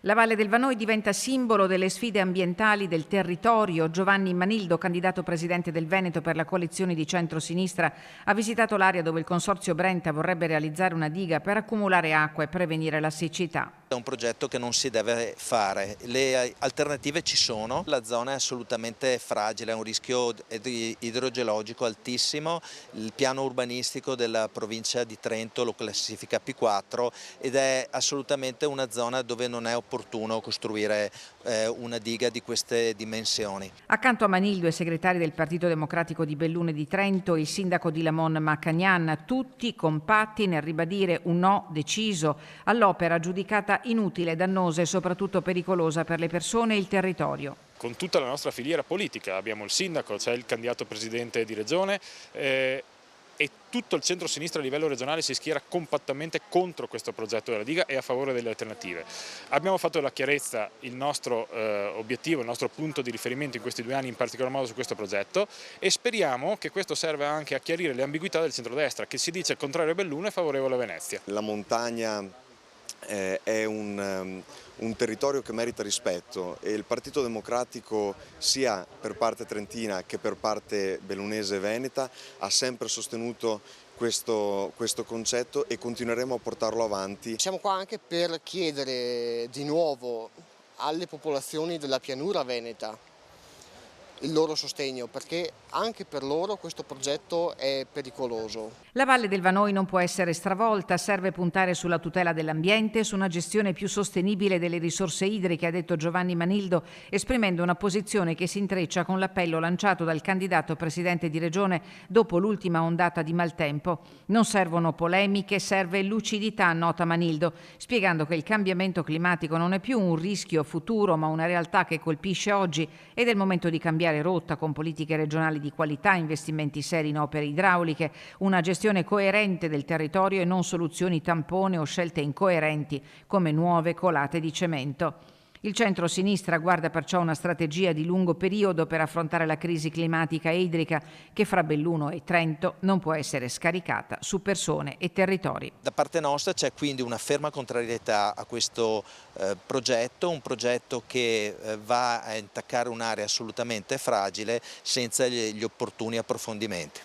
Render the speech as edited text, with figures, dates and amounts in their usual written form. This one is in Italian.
La Valle del Vanoi diventa simbolo delle sfide ambientali del territorio. Giovanni Manildo, candidato presidente del Veneto per la coalizione di centrosinistra, ha visitato l'area dove il consorzio Brenta vorrebbe realizzare una diga per accumulare acqua e prevenire la siccità. È un progetto che non si deve fare, le alternative ci sono, la zona è assolutamente fragile, ha un rischio idrogeologico altissimo, il piano urbanistico della provincia di Trento lo classifica P4 ed è assolutamente una zona dove non è opportuno costruire una diga di queste dimensioni. Accanto a Manildo e segretari del Partito Democratico di Belluno e di Trento, il sindaco di Lamon Macagnan, tutti compatti nel ribadire un no deciso all'opera giudicata inutile, dannosa e soprattutto pericolosa per le persone e il territorio. Con tutta la nostra filiera politica, abbiamo il sindaco, c'è il candidato presidente di regione e tutto il centro-sinistra a livello regionale si schiera compattamente contro questo progetto della diga e a favore delle alternative. Abbiamo fatto la chiarezza, il nostro obiettivo, il nostro punto di riferimento in questi 2 anni, in particolar modo su questo progetto, e speriamo che questo serva anche a chiarire le ambiguità del centrodestra, che si dice contrario a Belluno e favorevole a Venezia. La montagna è un territorio che merita rispetto e il Partito Democratico, sia per parte trentina che per parte bellunese e veneta, ha sempre sostenuto questo concetto e continueremo a portarlo avanti. Siamo qua anche per chiedere di nuovo alle popolazioni della pianura veneta il loro sostegno, perché anche per loro questo progetto è pericoloso. La Valle del Vanoi non può essere stravolta, serve puntare sulla tutela dell'ambiente e su una gestione più sostenibile delle risorse idriche, ha detto Giovanni Manildo, esprimendo una posizione che si intreccia con l'appello lanciato dal candidato presidente di regione dopo l'ultima ondata di maltempo. Non servono polemiche, serve lucidità, nota Manildo, spiegando che il cambiamento climatico non è più un rischio futuro, ma una realtà che colpisce oggi ed è il momento di cambiare rotta con politiche regionali di qualità, investimenti seri in opere idrauliche, una gestione coerente del territorio e non soluzioni tampone o scelte incoerenti come nuove colate di cemento. Il centro-sinistra guarda perciò una strategia di lungo periodo per affrontare la crisi climatica e idrica che fra Belluno e Trento non può essere scaricata su persone e territori. Da parte nostra c'è quindi una ferma contrarietà a questo progetto, un progetto che va a intaccare un'area assolutamente fragile senza gli opportuni approfondimenti.